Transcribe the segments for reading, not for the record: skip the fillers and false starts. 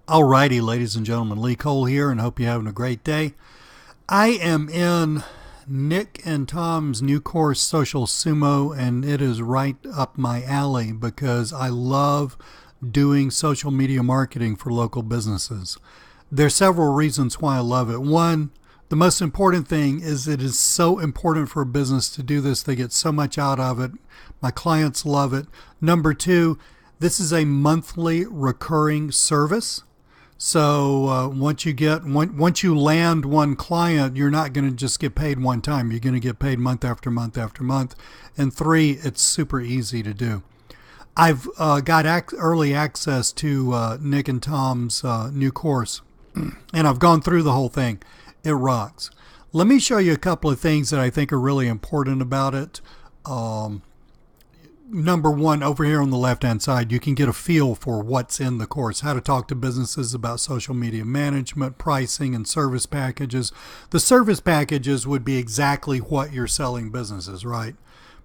Alrighty, ladies and gentlemen, Lee Cole here, and hope you're having a great day. I am in Nick and Tom's new course, Social Sumo, and it is right up my alley because I love doing social media marketing for local businesses. There's several reasons why I love it. One, the most important thing is it is so important for a business to do this. They get so much out of it. My clients love it. Number two, this is a monthly recurring service. So once you land one client, you're not going to just get paid one time. You're going to get paid month after month after month. And three, it's super easy to do. I've got early access to Nick and Tom's new course, and I've gone through the whole thing. It rocks. Let me show you a couple of things that I think are really important about it. Number one, over here on the left-hand side, you can get a feel for what's in the course, how to talk to businesses about social media management, pricing, and service packages. The service packages would be exactly what you're selling businesses, right?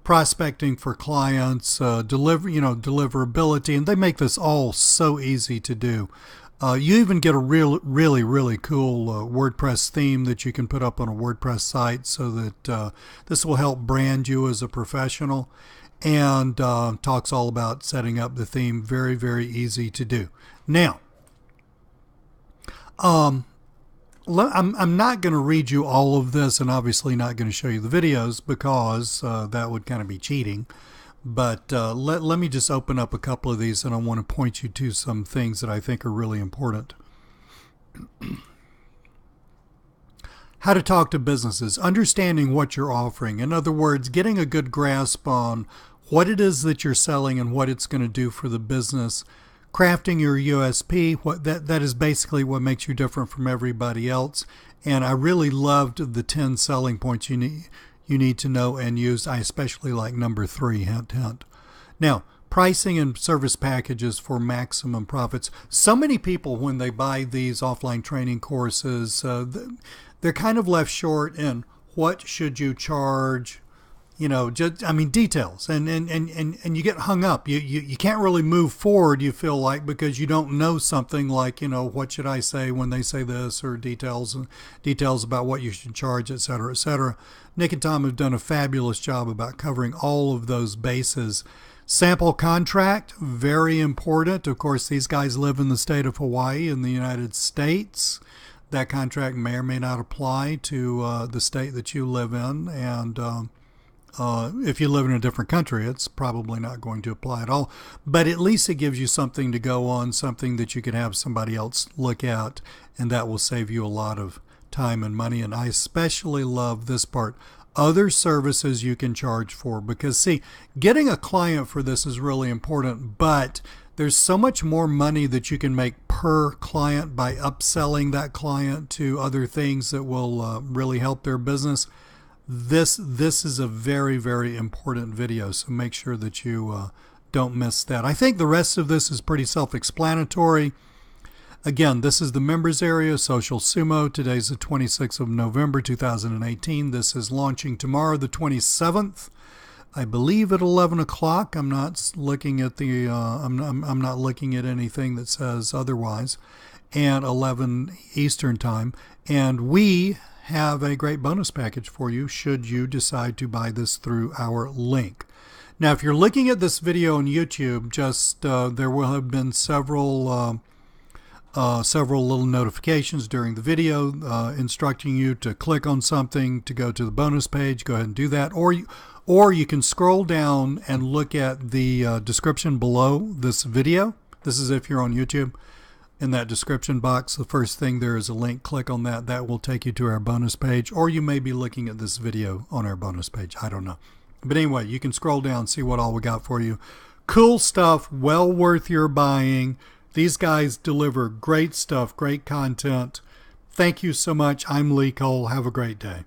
Prospecting for clients, deliverability, and they make this all so easy to do. You even get a really cool WordPress theme that you can put up on a WordPress site so that this will help brand you as a professional. And talks all about setting up the theme. Very easy to do. Now, I'm not going to read you all of this, and obviously not going to show you the videos because that would kind of be cheating. But let me just open up a couple of these, and I want to point you to some things that I think are really important. How to talk to businesses, understanding what you're offering. In other words, getting a good grasp on what it is that you're selling and what it's going to do for the business. Crafting your USP, that is basically what makes you different from everybody else. And I really loved the 10 selling points you need to know and use. I especially like number 3, hint, hint. Now, pricing and service packages for maximum profits. So many people, when they buy these offline training courses, they're kind of left short in what should you charge, details, and you get hung up. You can't really move forward, you feel like, because you don't know something like, what should I say when they say this, or details about what you should charge, etc., etc. Nick and Tom have done a fabulous job about covering all of those bases. Sample contract, very important. Of course, these guys live in the state of Hawaii in the United States. That contract may or may not apply to the state that you live in, and if you live in a different country, it's probably not going to apply at all. But at least it gives you something to go on, something that you can have somebody else look at, and that will save you a lot of time and money. And I especially love this part. Other services you can charge for, because see, getting a client for this is really important, but there's so much more money that you can make per client by upselling that client to other things that will really help their business. This is a very important video, so make sure that you don't miss that. I think the rest of this is pretty self-explanatory. Again, this is the members area, Social Sumo. Today's the 26th of November, 2018. This is launching tomorrow, the 27th. I believe at 11 o'clock. I'm not looking at the. I'm not looking at anything that says otherwise. And 11 Eastern time. And we have a great bonus package for you should you decide to buy this through our link. Now, if you're looking at this video on YouTube, just there will have been several little notifications during the video instructing you to click on something to go to the bonus page. Go ahead and do that, or you can scroll down and look at the description below this video. This is if you're on YouTube. In that description box, the first thing there is a link. Click on that. That will take you to our bonus page, or you may be looking at this video on our bonus page. I don't know. But anyway, you can scroll down, see what all we got for you. Cool stuff, well worth your buying. These guys deliver great stuff, great content. Thank you so much. I'm Lee Cole. Have a great day.